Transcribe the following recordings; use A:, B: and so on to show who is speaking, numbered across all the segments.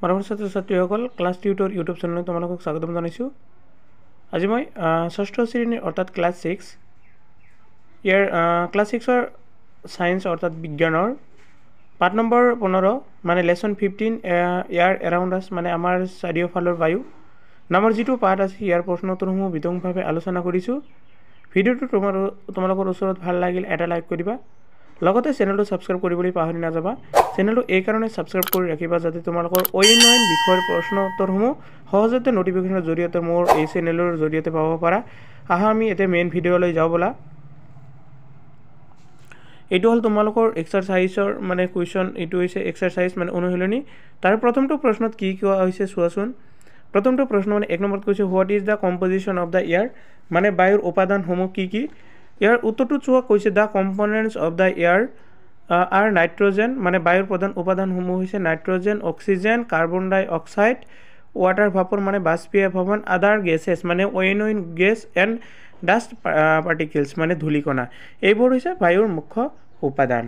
A: মৰমৰ ছাত্ৰ-ছাত্ৰীসকল class tutor YouTube চেনেলত তোমালোকক স্বাগতম জনাইছোঁ। আজি মই ষষ্ঠ শ্ৰেণীৰ অৰ্থাৎ ক্লাছ 6 ইয়াৰ ক্লাছ 6ৰ সায়েন্স অৰ্থাৎ বিজ্ঞানৰ পাঠ নম্বৰ 15 মানে লেসন 15 ইয়াৰ এৰাউণ্ড আস মানে আমাৰ চাৰিওফালৰ বায়ু নামৰ যিটো পাঠ আছে ইয়াৰ প্ৰশ্নোত্তৰসমূহ বিতংভাৱে আলোচনা কৰিছোঁ। ভিডিঅ'টো তোমালোকৰ ওচৰত ভাল লাগিল এটা লাইক কৰিবা, লগতে চেনেলটো সাবস্ক্ৰাইব কৰিবলৈ পাহৰি নাযাবা। চেনেলটো এই কাৰণে সাবস্ক্ৰাইব কৰি ৰাখিবা যাতে তোমালোকৰ অন্যান্য বিষয়ৰ প্ৰশ্ন উত্তৰসমূহ সহজতে নটিফিকেশনৰ জৰিয়তে মোৰ এই চেনেলৰ জৰিয়তে পাব পাৰা। আহা আমি এতিয়া মেইন ভিডিঅ'লৈ যাওঁ বলা। এইটো হল তোমালোকৰ এক্সাৰসাইজৰ মানে কুৱেশ্যন, এইটো হৈছে এক্সাৰসাইজ মানে অনুশীলনী। তাৰ প্ৰথমটো প্ৰশ্নত কি কোৱা হৈছে চোৱাচোন। প্ৰথমটো প্ৰশ্ন মানে 1 নম্বৰত কৈছে what is the composition of the air মানে বায়ুৰ উপাদানসমূহ কি কি। ইয়াৰ উত্তৰটো চোৱা কৈছে the components of the air are nitrogen মানে বায়ুর প্রধান উপাদানসমূহ হৈছে nitrogen, oxygen, carbon dioxide, water vapour মানে বাষ্পীয় ভবন, আদার গেছেস মানে অইন গেছ এণ্ড ডাস্ট পার্টিকেলস মানে ধূলিকণা। এইবোৰ হৈছে বায়ুৰ মুখ্য উপাদান।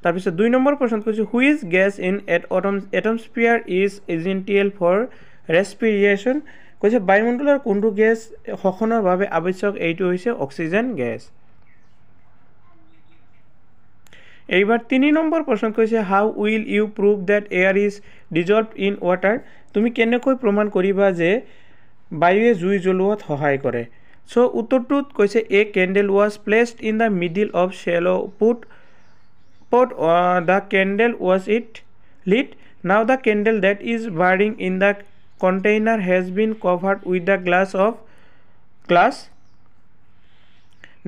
A: তাৰপিছত 2 নম্বৰ প্ৰশ্ন কৈছে which gas in atmosphere is essential for respiration কৈছে বায়ুমণ্ডলৰ কোনটো গেছ শ্বসনৰ বাবে আৱশ্যক, এইটো হৈছে অক্সিজেন গেছ। এইবাৰ 3 নম্বৰ প্ৰশ্ন কৈছে how will you prove that air is dissolved in water তুমি কেনেকৈ প্ৰমাণ কৰিবা যে বায়ুৱে জুই জ্বলোৱাত সহায় কৰে। সো উত্তৰটোত কৈছে a candle was placed in the middle of shallow put the candle was it lit. Now the candle that is burning in the container has been covered with the glass.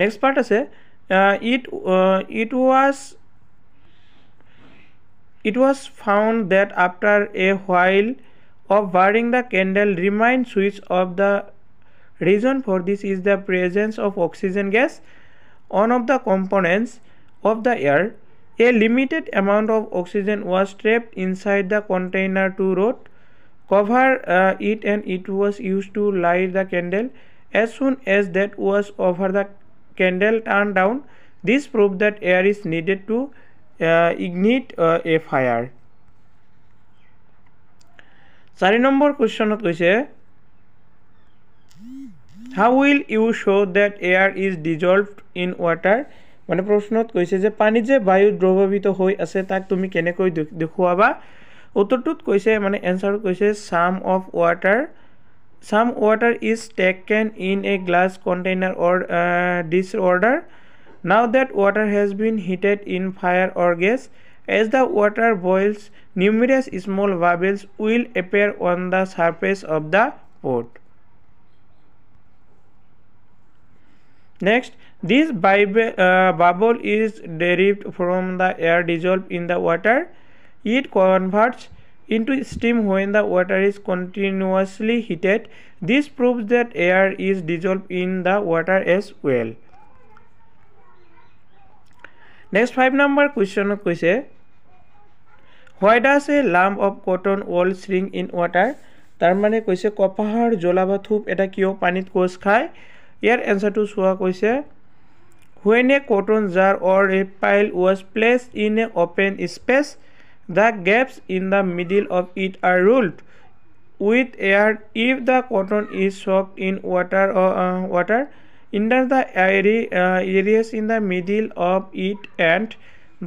A: Next part আছে it was found that after a while of burning the candle remained switch of the reason for this is the presence of oxygen gas, one of the components of the air. A limited amount of oxygen was trapped inside the container to cover it and it was used to light the candle. As soon as that was over, the candle turned down. This proved that air is needed to ignite a fire. 4 number কুৱেশ্যনত কৈছে how will you show that air is dissolved in water মানে প্ৰশ্নত কৈছে যে পানী যে বায়ু দ্ৰৱীভূত হৈ আছে তাক তুমি কেনেকৈ দেখুৱাবা। উত্তৰটোত কৈছে মানে এনসাৰত কৈছে some water is taken in a glass container or disorder. Now that water has been heated in fire or gas, as the water boils numerous small bubbles will appear on the surface of the pot. Next, this bubble is derived from the air dissolved in the water. It converts into steam when the water is continuously heated. This proves that air is dissolved in the water as well. Next 5 number question কৈছে why does a lump of cotton wool shrink in water তাৰ মানে কৈছে কপাহৰ জ্বলা বা থুপ এটা কিয় পানীত কোচ খায়। ইয়াৰ এনসাৰটো চোৱা কৈছে when a cotton jar or a pile was placed in a open space, the gaps in the middle of it are ruled with air. If the cotton is soaked in water enter the areas in the middle of it and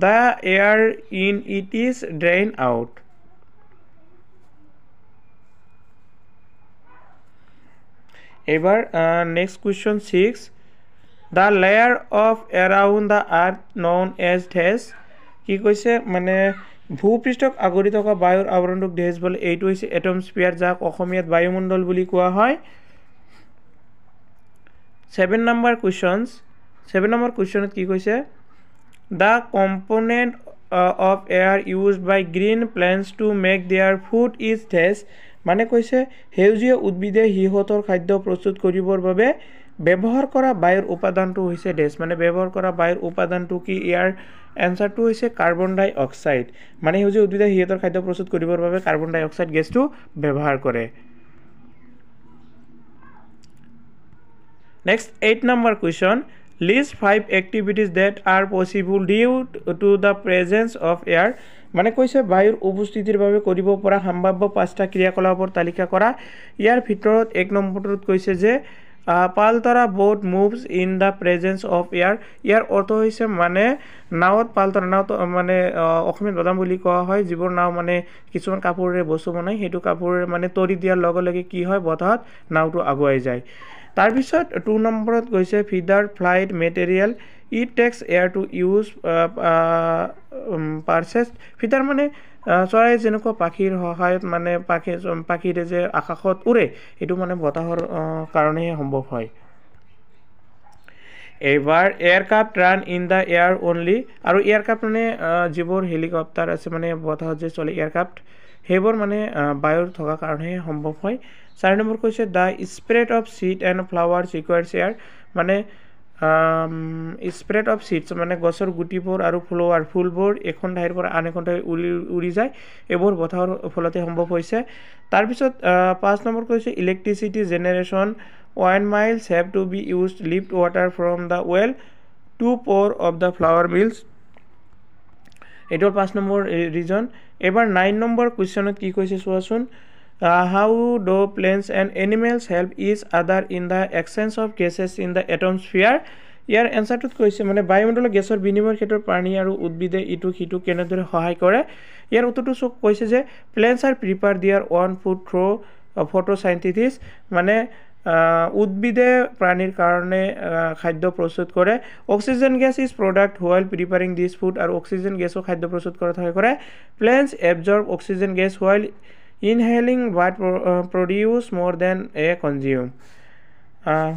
A: the air in it is drained out. এবার next question 6 the layer of around the earth known as dash কি কৈছে মানে ভূপৃষ্ঠক আগুৰি থকা বায়ুৰ আৱৰণটোক days বলে, এইটো হৈছে এটমস্ফিয়াৰ যাক অসমীয়াত বায়ুমণ্ডল বুলি কোৱা হয়। 7 নম্বৰ কুৱেশ্যনত কি কৈছে the component of air used by green plants to make their food is dash মানে কৈছে সেউজীয়া উদ্ভিদে সিহঁতৰ খাদ্য প্ৰস্তুত কৰিবৰ বাবে ব্যৱহাৰ কৰা বায়ুৰ উপাদানটো হৈছে ডেছ মানে ব্যৱহাৰ কৰা বায়ুৰ উপাদানটো কি। ইয়াৰ এনসাৰটো হৈছে কাৰ্বন ডাই অক্সাইড মানে সেউজীয়া উদ্ভিদে সিহঁতৰ খাদ্য প্ৰস্তুত কৰিবৰ বাবে কাৰ্বন ডাই অক্সাইড গেছটো ব্যৱহাৰ কৰে। Next 8 number question list 5 activities that are possible due to the presence of air মানে কৈছে বায়ুৰ উপস্থিতিৰ বাবে কৰিব পৰা সম্ভাৱ্য 5টা ক্ৰিয়াকলাপৰ তালিকা কৰা ইয়াৰ ভিতৰত 1 নম্বৰটোত কৈছে যে পালতৰা boat moves in the presence of air ইয়াৰ অৰ্থ হৈছে মানে নাৱত পালতৰা নাওত মানে অসমীয়া দদাম বুলি কোৱা হয় যিবোৰ নাও মানে কিছুমান কাপোৰেৰে বস্তু বনায় সেইটো কাপোৰেৰে মানে তৰি দিয়াৰ লগে লগে কি হয় বতাহত নাওটো আগুৱাই যায় তাৰপিছত 2 নম্বৰত গৈছে feeder flight material it takes air to use purchase feeder মানে চৰাই যেনেকুৱা পাখিৰ সহায়ত মানে পাখিৰে যে আকাশত উৰে এইটো মানে বতাহৰ কাৰণেহে সম্ভৱ হয় এবাৰ aircraft run in the air only আৰু এয়াৰক্ৰাফ্ট মানে যিবোৰ হেলিকপ্টাৰ আছে মানে বতাহত যে চলে এয়াৰক্ৰাফ্ট সেইবোৰ মানে বায়ুৰ থকা কাৰণেহে সম্ভৱ হয় 4 নম্বৰ কৈছে the spread of seed and flowers requires air মানে স্প্ৰেড অফ চিডছ মানে গছৰ গুটিবোৰ আৰু ফুলবোৰ এখন ঠাইৰ পৰা আন এখন ঠাই উৰি যায় এইবোৰ বতাহৰ ফলতে সম্ভৱ হৈছে তাৰপিছত 5 নম্বৰ কৈছে electricity generation 1 miles have to be used lift water from the well to pour of the flour mills এটোৰ 5 নম্বৰ ৰিজন এবাৰ 9 নম্বৰ কোৱেশ্চনত কি কৈছে চোৱাচোন how do plants and animals help each other in the exchange of gases in the atmosphere ইয়াৰ এনসাৰটোত কৈছে মানে বায়ুমণ্ডলত গেছৰ বিনিময়ৰ ক্ষেত্ৰত প্ৰাণী আৰু উদ্ভিদে ইটো সিটো কেনেদৰে সহায় কৰে ইয়াৰ উত্তৰটো কৈছে যে plants are prepare their own food through photosynthesis মানে উদ্ভিদে প্ৰাণীৰ কাৰণে খাদ্য প্ৰস্তুত কৰে oxygen gas is product while preparing this food আৰু অক্সিজেন গেছও খাদ্য প্ৰস্তুত কৰাত সহায় কৰে plants absorb oxygen gas while inhaling but produce more than a consume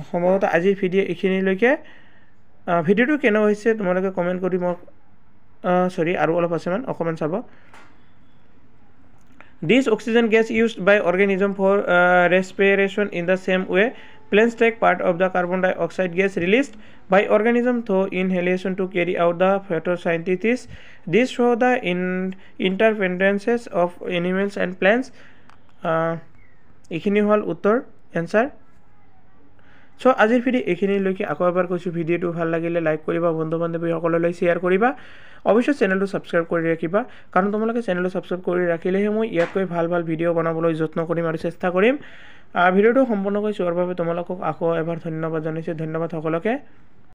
A: সম্ভৱতঃ আজিৰ ভিডিঅ' এইখিনিলৈকে ভিডিঅ'টো কেনে হৈছে তোমালোকে কমেন্ট কৰি মোক সৰি আৰু অলপ আছে মান অকমান চাব This oxygen gas used by organism for respiration in the same way plants take part of the carbon dioxide gas released by organism through inhalation to carry out the photosynthesis. This show the interdependences of animals and plants. এইখিনি হল উত্তৰ answer so আজিৰ video' এইখিনিলৈকে আকৌ এবাৰ কৈছো ভিডিঅ'টো ভাল লাগিলে like কৰিবা বন্ধু বান্ধৱীসকললৈ শ্বেয়াৰ কৰিবা অৱশ্যে চেনেলটো সাবস্ক্ৰাইব কৰি ৰাখিবা কাৰণ তোমালোকে চেনেলটো সাবস্ক্ৰাইব কৰি ৰাখিলেহে মই ইয়াতকৈ ভাল ভাল ভিডিঅ' বনাবলৈ যত্ন কৰিম আৰু চেষ্টা কৰিম ভিডিঅ'টো সম্পূৰ্ণকৈ চোৱাৰ বাবে তোমালোকক আকৌ এবাৰ ধন্যবাদ জনাইছো ধন্যবাদ সকলোকে